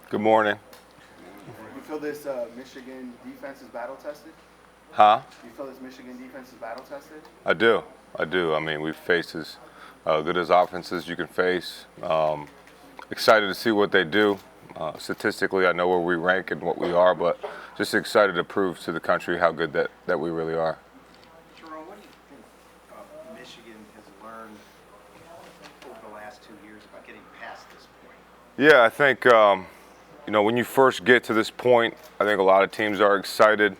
Good morning. You feel this Michigan defense is battle tested? Huh? You feel this Michigan defense is battle tested? I do. I do. I mean, we've faced as good as offenses you can face. Excited to see what they do. Statistically, I know where we rank and what we are, but just excited to prove to the country how good that we really are. Sherrone, what do you think Michigan has learned over the last 2 years about getting past this point? Yeah, I think when you first get to this point, I think a lot of teams are excited.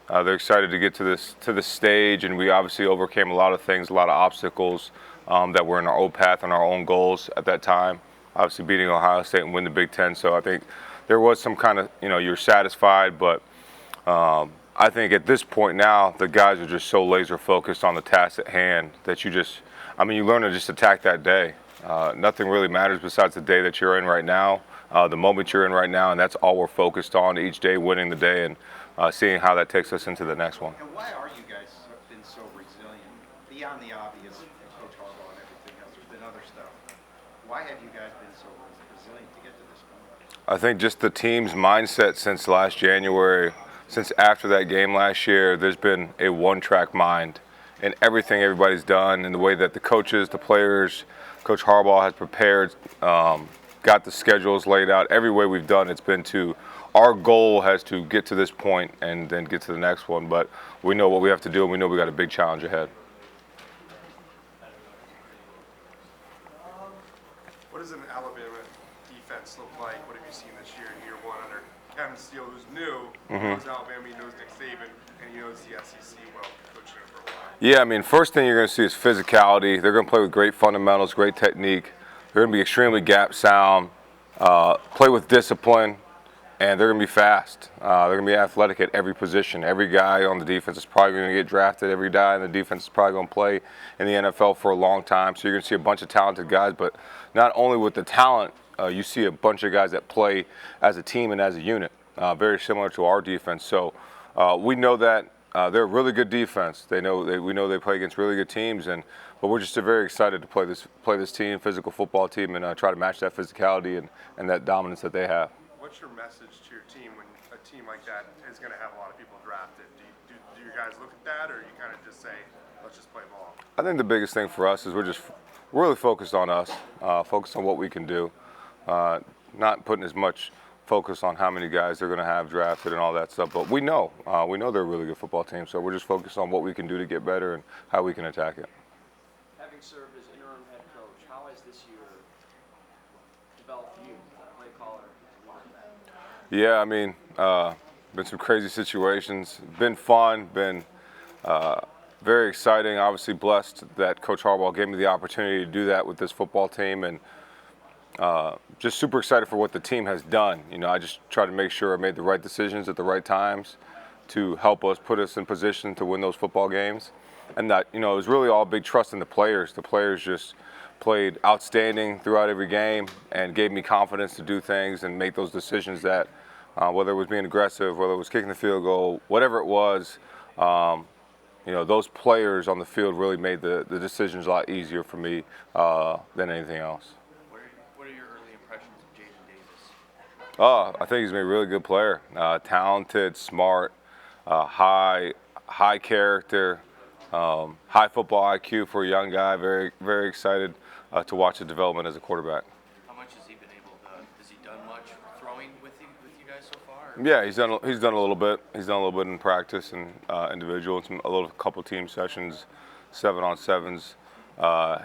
They're excited to get to this stage, and we obviously overcame a lot of things, a lot of obstacles that were in our own path and our own goals at that time. Obviously, beating Ohio State and win the Big Ten. So I think there was some kind of you're satisfied, but I think at this point now the guys are just so laser focused on the task at hand that you learn to just attack that day. Nothing really matters besides the day that you're in right now, the moment you're in right now, and that's all we're focused on each day, winning the day and seeing how that takes us into the next one. And why are you guys been so resilient? Beyond the obvious, Coach Harbaugh and everything else, there's been other stuff. Why have you guys been so resilient to get to this point? I think just the team's mindset since last January, since after that game last year, there's been a one-track mind in everything everybody's done, and the way that the coaches, the players, Coach Harbaugh has prepared, got the schedules laid out. Every way we've done, it's been to our goal has to get to this point and then get to the next one. But we know what we have to do, and we know we got a big challenge ahead. What does an Alabama defense look like? What have you seen this year in year one under Kevin Steele, who's new, knows Alabama, he knows Nick Saban, and he knows the SEC well, coaching him for a while? Yeah, I mean, first thing you're going to see is physicality. They're going to play with great fundamentals, great technique. They're going to be extremely gap sound, play with discipline, and they're going to be fast. They're going to be athletic at every position. Every guy on the defense is probably going to get drafted. Every guy in the defense is probably going to play in the NFL for a long time. So you're going to see a bunch of talented guys, but not only with the talent, you see a bunch of guys that play as a team and as a unit, very similar to our defense. So we know that they're a really good defense. We know they play against really good teams, but we're just very excited to play this team, physical football team, and try to match that physicality and that dominance that they have. What's your message to your team when a team like that is going to have a lot of people drafted? Do you guys look at that, or you kind of just say, let's just play ball? I think the biggest thing for us is we're really focused on us, focused on what we can do, not putting as much focus on how many guys they're going to have drafted and all that stuff. But we know they're a really good football team, so we're just focused on what we can do to get better and how we can attack it. Having served as interim head coach, how has this year developed you, play caller? Yeah, I mean, been some crazy situations. Been fun. Been very exciting. Obviously blessed that Coach Harbaugh gave me the opportunity to do that with this football team, and just super excited for what the team has done. I just try to make sure I made the right decisions at the right times to help us, put us in position to win those football games. And that, it was really all big trust in the players. The players just played outstanding throughout every game and gave me confidence to do things and make those decisions that, whether it was being aggressive, whether it was kicking the field goal, whatever it was, those players on the field really made the decisions a lot easier for me than anything else. What are your early impressions of Jaden Davis? I think he's been a really good player. Talented, smart, high character, high football IQ for a young guy. Very, very excited to watch his development as a quarterback. Has he done much throwing with you guys so far? Yeah, he's done a little bit. He's done a little bit in practice and individual, and couple team sessions, 7-on-7s.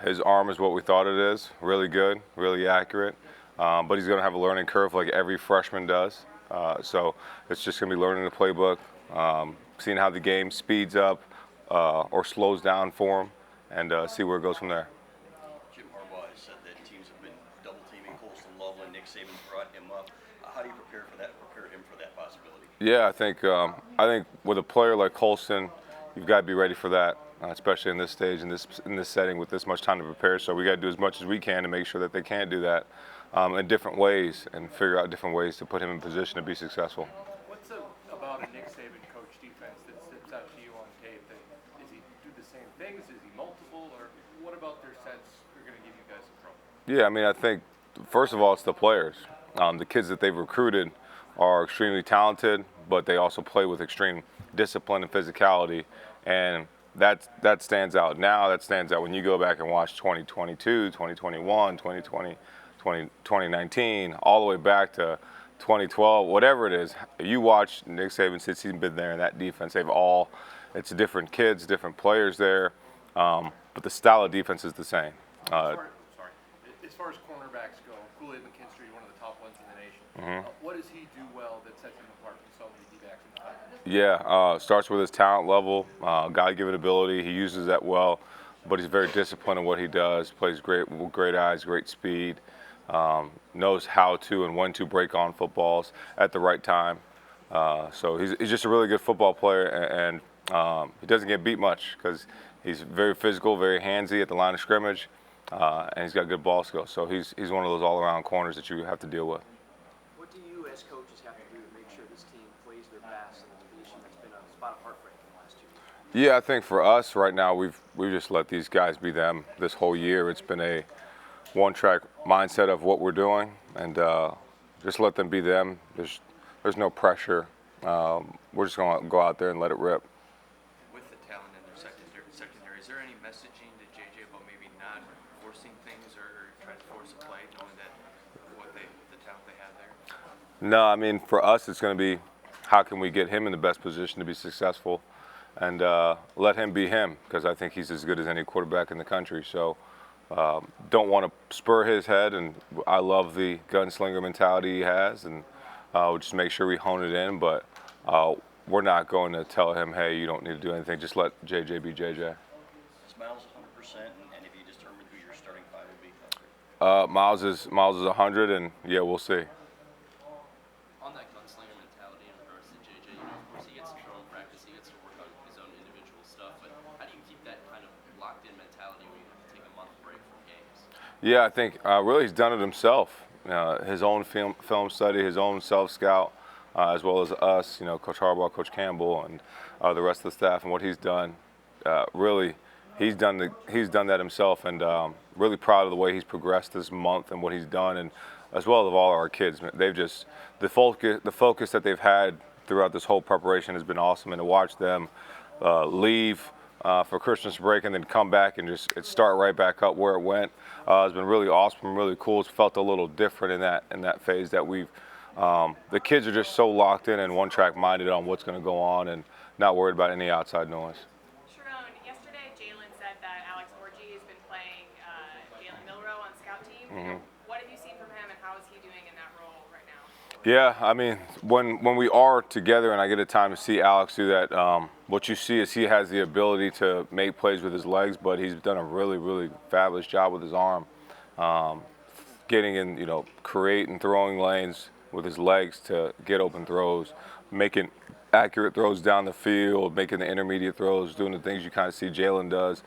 His arm is what we thought it is. Really good, really accurate. But he's going to have a learning curve like every freshman does. So it's just going to be learning the playbook, seeing how the game speeds up or slows down for him, and see where it goes from there. Jim Harbaugh has said that teams have been double teaming Colston Loveland. Nick Saban brought him up. How do you prepare him for that possibility? Yeah, I think with a player like Colston, you've got to be ready for that, especially in this stage, in this setting, with this much time to prepare. So we got to do as much as we can to make sure that they can't do that in different ways and figure out different ways to put him in position to be successful. What's about a Nick Saban coach defense that sticks out to you on tape? Does he do the same things? Is he multiple? Or what about their sets are going to give you guys some trouble? Yeah, I mean, I think, first of all, it's the players. the kids that they've recruited are extremely talented, but they also play with extreme discipline and physicality, and that stands out. Now that stands out when you go back and watch 2022, 2021, 2020, 2019, all the way back to 2012, whatever it is. You watch Nick Saban since he's been there in that defense. It's different kids, different players there, but the style of defense is the same. As far as cornerbacks go, Kool-Aid McKinstry, one of the top ones in the nation. What does he do well that sets him apart from so many D-backs in the country? Yeah, starts with his talent level, God-given ability. He uses that well, but he's very disciplined in what he does. Plays great with great eyes, great speed. Knows how to and when to break on footballs at the right time. So he's just a really good football player, and he doesn't get beat much because he's very physical, very handsy at the line of scrimmage, and he's got good ball skills. So he's one of those all-around corners that you have to deal with. What do you as coaches have to do to make sure this team plays their best in this position that's been a spot of heartbreak in the last 2 years? Yeah, I think for us right now, we've just let these guys be them this whole year. It's been a one-track mindset of what we're doing, and just let them be them. There's no pressure. We're just going to go out there and let it rip. With the talent in their secondary, is there any messaging to JJ about maybe not forcing things or trying to force a play, knowing that the talent they have there? No, I mean, for us, it's going to be how can we get him in the best position to be successful, and let him be him, because I think he's as good as any quarterback in the country. So don't want to spur his head, and I love the gunslinger mentality he has, and we'll just make sure we hone it in, but we're not going to tell him, hey, you don't need to do anything. Just let JJ be JJ. Is Miles 100%, and if you determine who your starting five will be? Miles is 100, and yeah, we'll see. On that gunslinger mentality in regards to JJ, of course he gets to throw in practice, he gets to work on his own individual stuff, but how do you keep that kind of locked-in mentality when you have to take a month break from games? Yeah, I think really he's done it himself. His own film study, his own self-scout, as well as us, Coach Harbaugh, Coach Campbell, and the rest of the staff, and what he's done. Really, he's done that himself, and really proud of the way he's progressed this month and what he's done, and as well as all our kids. They've just the focus that they've had throughout this whole preparation has been awesome, and to watch them leave for Christmas break and then come back and just start right back up where it went. It's been really awesome, really cool. It's felt a little different in that phase that we've. The kids are just so locked in and one-track minded on what's going to go on and not worried about any outside noise. Sherrone, yesterday Jalen said that Alex Orji has been playing Jalen Milroe on scout team. What have you seen from him, and how is he doing in that role right now? Yeah, I mean, when we are together and I get a time to see Alex do that, what you see is he has the ability to make plays with his legs, but he's done a really, really fabulous job with his arm, getting in, creating throwing lanes with his legs to get open throws, making accurate throws down the field, making the intermediate throws, doing the things you kind of see Jalen does.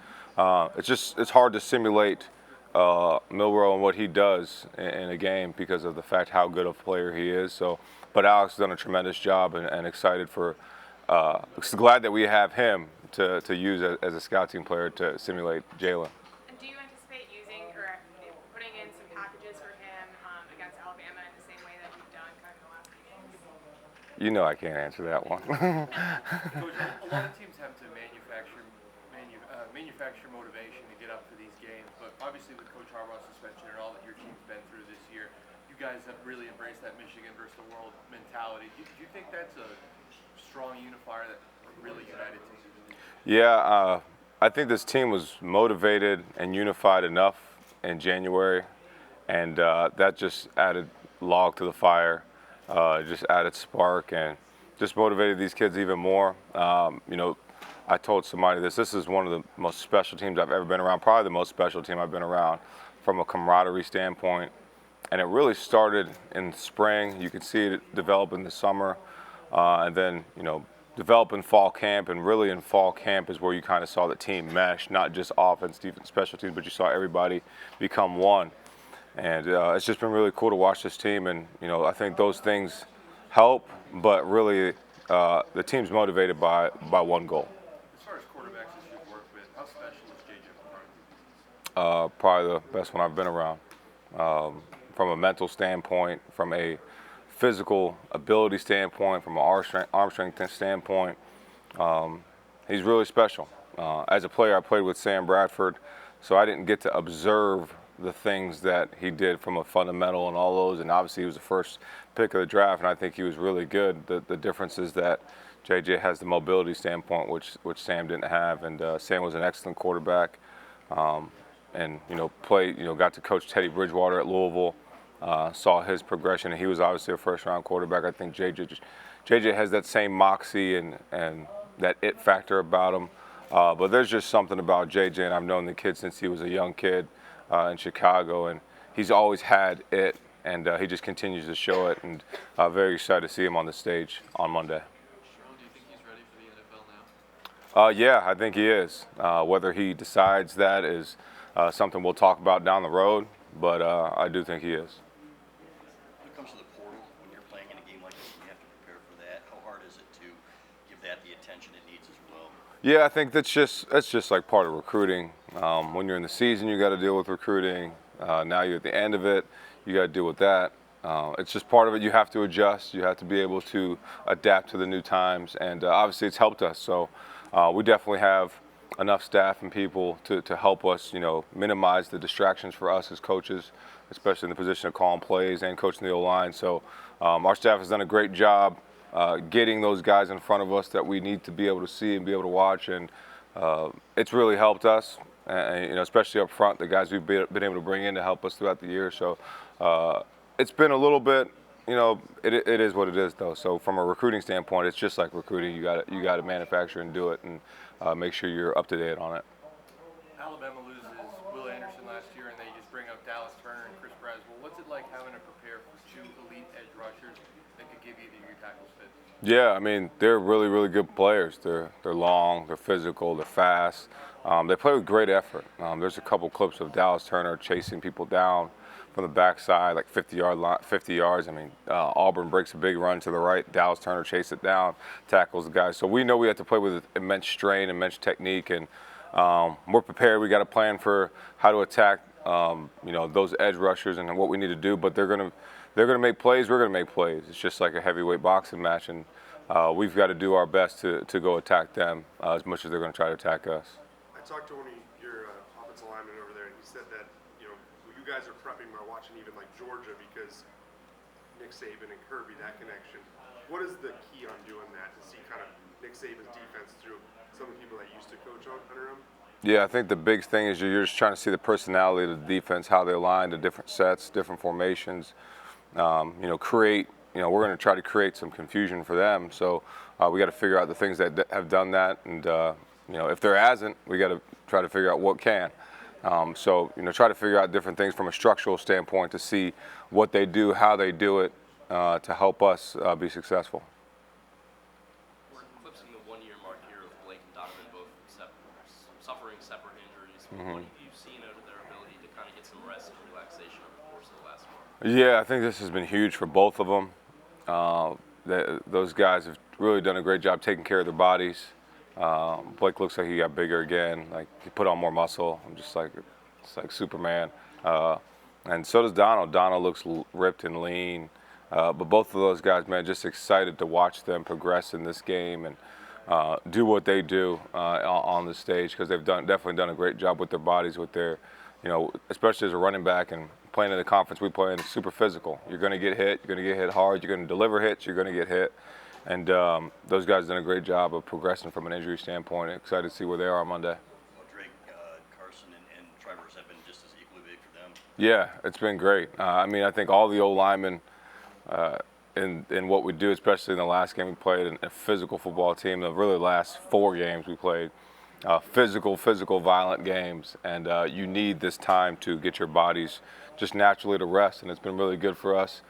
It's hard to simulate Milroe and what he does in a game because of the fact how good of a player he is. So, but Alex has done a tremendous job, and excited for. Glad that we have him to use as a scout team player to simulate Jalen. And do you anticipate using or putting in some packages for him against Alabama in the same way that you've done kind of in the last few games? You know I can't answer that one. Coach, a lot of teams have to manufacture motivation to get up for these games, but obviously with Coach Harbaugh's suspension and all that your team's been through this year, you guys have really embraced that Michigan versus the world mentality. Do you think that's a strong unifier that really united teams? Yeah, I think this team was motivated and unified enough in January, and that just added log to the fire, just added spark, and just motivated these kids even more. I told somebody this is one of the most special teams I've ever been around, probably the most special team I've been around from a camaraderie standpoint. And it really started in spring. You could see it develop in the summer, and then, develop in fall camp. And really in fall camp is where you kind of saw the team mesh, not just offense, defense, special teams, but you saw everybody become one. And it's just been really cool to watch this team. And, I think those things help, but really the team's motivated by one goal. As far as quarterbacks that you've worked with, how special is JJ McCarthy? Probably the best one I've been around. from a mental standpoint, from a physical ability standpoint, from an arm strength standpoint. He's really special. As a player, I played with Sam Bradford, so I didn't get to observe the things that he did from a fundamental and all those. And obviously, he was the first pick of the draft, and I think he was really good. The difference is that JJ has the mobility standpoint, which Sam didn't have, and Sam was an excellent quarterback. And got to coach Teddy Bridgewater at Louisville. Saw his progression, and he was obviously a first-round quarterback. I think JJ has that same moxie and that it factor about him. But there's just something about JJ, and I've known the kid since he was a young kid in Chicago, and he's always had it, and he just continues to show it. And very excited to see him on the stage on Monday. Sherrone, do you think he's ready for the NFL now? Yeah, I think he is. Whether he decides that is something we'll talk about down the road, but I do think he is. When it comes to the portal, when you're playing in a game like this, you have to prepare for that. How hard is it to give that the attention it needs as well? Yeah, I think that's just like part of recruiting. When you're in the season, you got to deal with recruiting. Now you're at the end of it, you got to deal with that. It's just part of it. You have to adjust. You have to be able to adapt to the new times, and obviously it's helped us. So we definitely have enough staff and people to help us, minimize the distractions for us as coaches, especially in the position of calling plays and coaching the O-line. So our staff has done a great job getting those guys in front of us that we need to be able to see and be able to watch, and it's really helped us, especially up front, the guys we've been able to bring in to help us throughout the year. So it's been a little bit, it is what it is, though. So from a recruiting standpoint, it's just like recruiting. You got to manufacture and do it, and make sure you're up to date on it. Alabama loses Will Anderson last year, and they just bring up Dallas Turner and Chris Braswell. What's it like having to prepare for two elite edge rushers that could give either of your tackles fits? Yeah, I mean, they're really, really good players. They're long, they're physical, they're fast. They play with great effort. There's a couple clips of Dallas Turner chasing people down from the backside, like 50 yards. I mean, Auburn breaks a big run to the right. Dallas Turner chases it down, tackles the guy. So we know we have to play with immense strain, immense technique, and we're prepared. We got a plan for how to attack, those edge rushers and what we need to do. But they're gonna make plays. We're gonna make plays. It's just like a heavyweight boxing match, and we've got to do our best to go attack them as much as they're gonna try to attack us. I talked to one of your offensive linemen over there, and he said that you guys are prepping by watching even like Georgia because Nick Saban and Kirby, that connection. What is the key on doing that to see kind of Nick Saban's defense through some of the people that used to coach under him? Yeah, I think the big thing is you're just trying to see the personality of the defense, how they align to different sets, different formations. Create. We're going to try to create some confusion for them. So we got to figure out the things that have done that, and if there hasn't, we got to try to figure out what can. Try to figure out different things from a structural standpoint to see what they do, how they do it, to help us be successful. We're eclipsing the one-year mark here of Blake and Donovan both suffering separate injuries. What have you seen out of their ability to kind of get some rest and relaxation over the course of the last month? Yeah, I think this has been huge for both of them. Those guys have really done a great job taking care of their bodies. Blake looks like he got bigger again. Like he put on more muscle. It's like Superman. And so does Donald. Donald looks ripped and lean. But both of those guys, man, just excited to watch them progress in this game and do what they do on the stage, because they've definitely done a great job with their bodies, with their, especially as a running back and playing in the conference we play in, it's super physical. You're going to get hit. You're going to get hit hard. You're going to deliver hits. You're going to get hit. And those guys have done a great job of progressing from an injury standpoint. Excited to see where they are on Monday. Well, Drake, Carson, and Travers have been just as equally big for them. Yeah, it's been great. I think all the old linemen in what we do, especially in the last game we played, a physical football team, the really last 4 games we played, physical, violent games. And you need this time to get your bodies just naturally to rest, and it's been really good for us.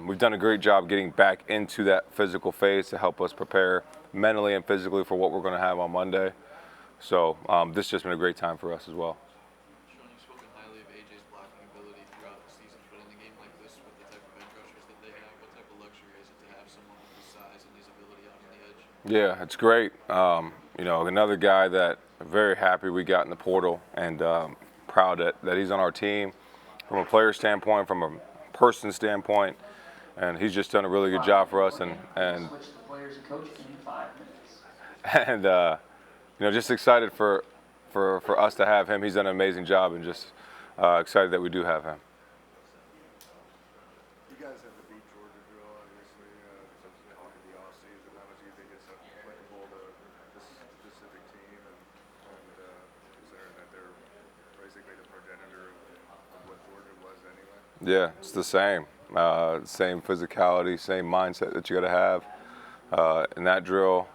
We've done a great job getting back into that physical phase to help us prepare mentally and physically for what we're going to have on Monday. So this has just been a great time for us as well. Sherrone, you've spoken highly of AJ's blocking ability throughout the season, but in a game like this, with the type of edge rushers that they have, what type of luxury is it to have someone with his size and his ability out on the edge? Yeah, it's great. Another guy that I'm very happy we got in the portal, and proud that he's on our team. from a player standpoint, from a person standpoint, and he's just done a really good job for us. And Switch the players and coaches in 5 minutes. and just excited for us to have him. He's done an amazing job, and just excited that we do have him. You guys have the beat Georgia drill, obviously, subsequently to the offseason. How much do you think it's applicable to this specific team, and considering that they're basically the progenitor of what Georgia was anyway? Yeah, it's the same. Same physicality, same mindset that you got to have in that drill,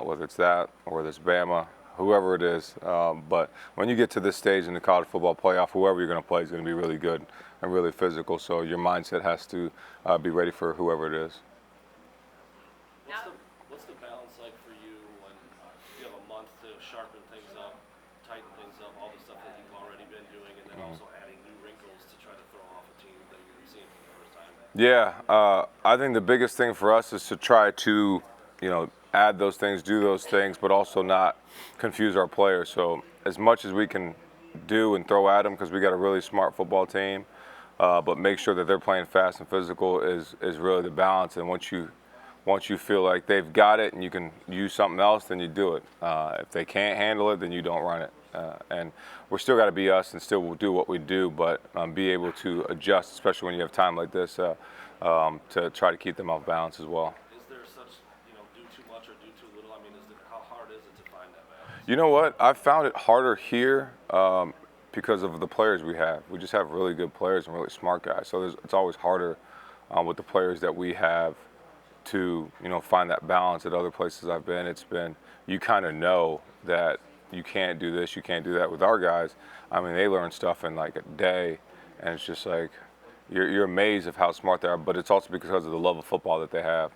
whether it's that or whether it's Bama, whoever it is. But when you get to this stage in the college football playoff, whoever you're going to play is going to be really good and really physical. So your mindset has to be ready for whoever it is. What's the balance like for you when you have a month to sharpen things up, tighten things up, all the stuff that you've already been doing, and then also adding new wrinkles to try to throw off a team that you're seeing for the first time? Yeah, I think the biggest thing for us is to try to, add those things, do those things, but also not confuse our players. So as much as we can do and throw at them, because we got a really smart football team, but make sure that they're playing fast and physical is really the balance. And once you feel like they've got it and you can use something else, then you do it. If they can't handle it, then you don't run it. And we're still got to be us and still do what we do, but be able to adjust, especially when you have time like this, to try to keep them off balance as well. Is there such, do too much or do too little? I mean, how hard is it to find that balance? You know what? I've found it harder here because of the players we have. We just have really good players and really smart guys. So it's always harder with the players that we have to, find that balance. At other places I've been, it's been, you kind of know that you can't do this, you can't do that. With our guys, I mean, they learn stuff in like a day, and it's just like you're amazed of how smart they are. But it's also because of the love of football that they have.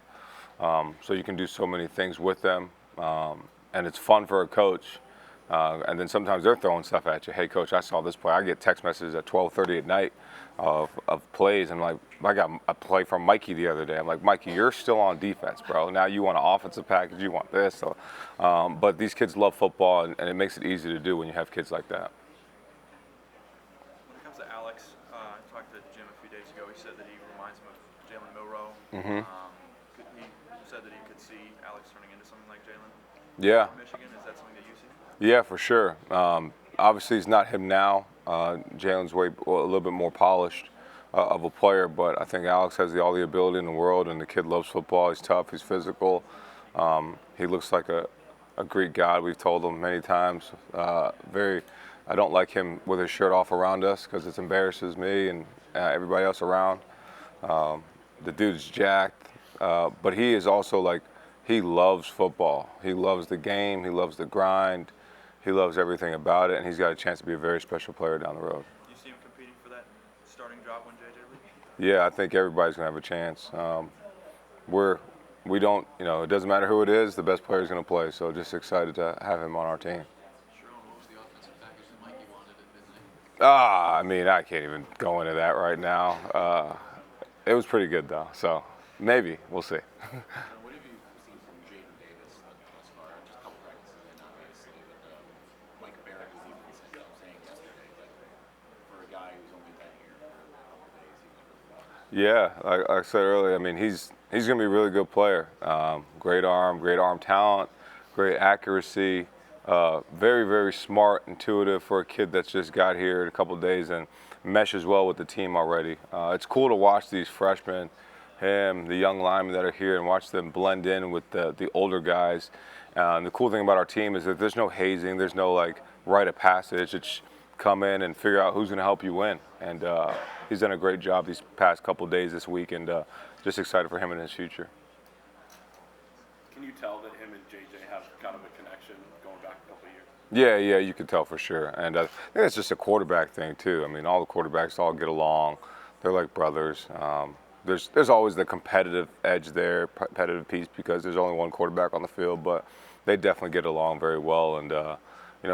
So you can do so many things with them, and it's fun for a coach. And then sometimes they're throwing stuff at you. Hey, coach, I saw this play. I get text messages at 12:30 at night of plays. And like, I got a play from Mikey the other day. I'm like, Mikey, you're still on defense, bro. Now you want an offensive package. You want this. So, but these kids love football, and it makes it easy to do when you have kids like that. When it comes to Alex, I talked to Jim a few days ago. He said that he reminds him of Jalen Milroe. Mm-hmm. He said that he could see Alex turning into something like Jalen. Yeah. Michigan, is that something that you see? Yeah, for sure. Obviously, it's not him now. Jalen's a little bit more polished of a player, but I think Alex has all the ability in the world, and the kid loves football. He's tough. He's physical. He looks like a Greek god. We've told him many times. I don't like him with his shirt off around us because it embarrasses me and everybody else around. The dude's jacked, but he is also like, he loves football. He loves the game. He loves the grind. He loves everything about it, and he's got a chance to be a very special player down the road. Do you see him competing for that starting job when JJ leaves? Yeah, I think everybody's going to have a chance. We don't, it doesn't matter who it is, the best player's going to play, so just excited to have him on our team. Sherrone, what was the offensive package that Mikey wanted at midnight? I mean, I can't even go into that right now. It was pretty good, though, so maybe. We'll see. What have you seen from Jaden Davis thus far? Just a couple practices in, obviously. Mike Barrett was even saying yesterday that for a guy who's only been here for a couple days, he went really well. Yeah, like I said earlier, I mean, he's going to be a really good player. Great arm talent, great accuracy. Very, very smart, intuitive for a kid that's just got here in a couple of days and meshes well with the team already. It's cool to watch these freshmen, him, the young linemen that are here, and watch them blend in with the older guys. And the cool thing about our team is that there's no hazing, there's no like rite of passage. It's come in and figure out who's going to help you win. And he's done a great job these past couple of days this week, and just excited for him in his future. Can you tell that him and JJ have kind of a connection going back a couple of years? Yeah, you can tell for sure. And I think it's just a quarterback thing too. I mean, all the quarterbacks all get along. They're like brothers. There's always the competitive edge there, competitive piece, because there's only one quarterback on the field, but they definitely get along very well. And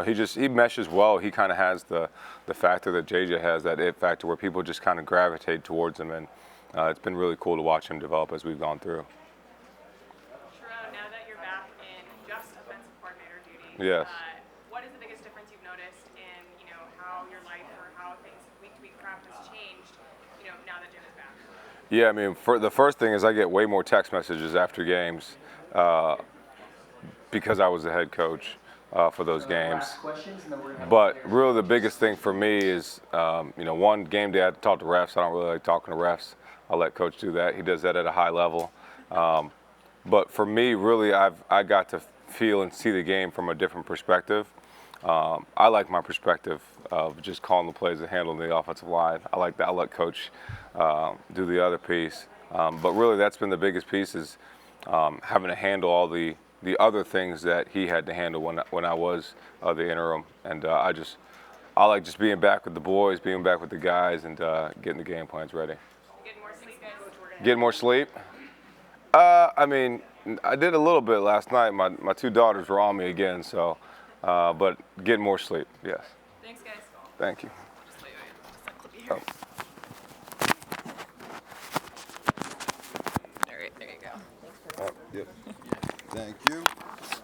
he meshes well. He kind of has the factor that JJ has, that it factor where people just kind of gravitate towards him, and it's been really cool to watch him develop as we've gone through. Sherrone, now that you're back in just offensive coordinator duties, Yes. what is the biggest difference you've noticed in, how how your life or how things week to week practice changed, now that Jim is back? Yeah, I mean, for the first thing is I get way more text messages after games because I was the head coach for those games. But really, the biggest thing for me is, one, game day I have to talk to refs. I don't really like talking to refs. I'll let Coach do that. He does that at a high level. But for me, really, I got to feel and see the game from a different perspective. I like my perspective of just calling the plays and handling the offensive line. I like that. I'll let Coach do the other piece. But really, that's been the biggest piece is having to handle all the other things that he had to handle when I was the interim. And I like just being back with the boys, being back with the guys, and getting the game plans ready. Getting more sleep, guys? Getting more sleep? I mean, I did a little bit last night. My two daughters were on me again, so, but getting more sleep, yes. Thanks, guys. Thank you. Just wait, just that clip here. All right, there you go. Yep. Thank you.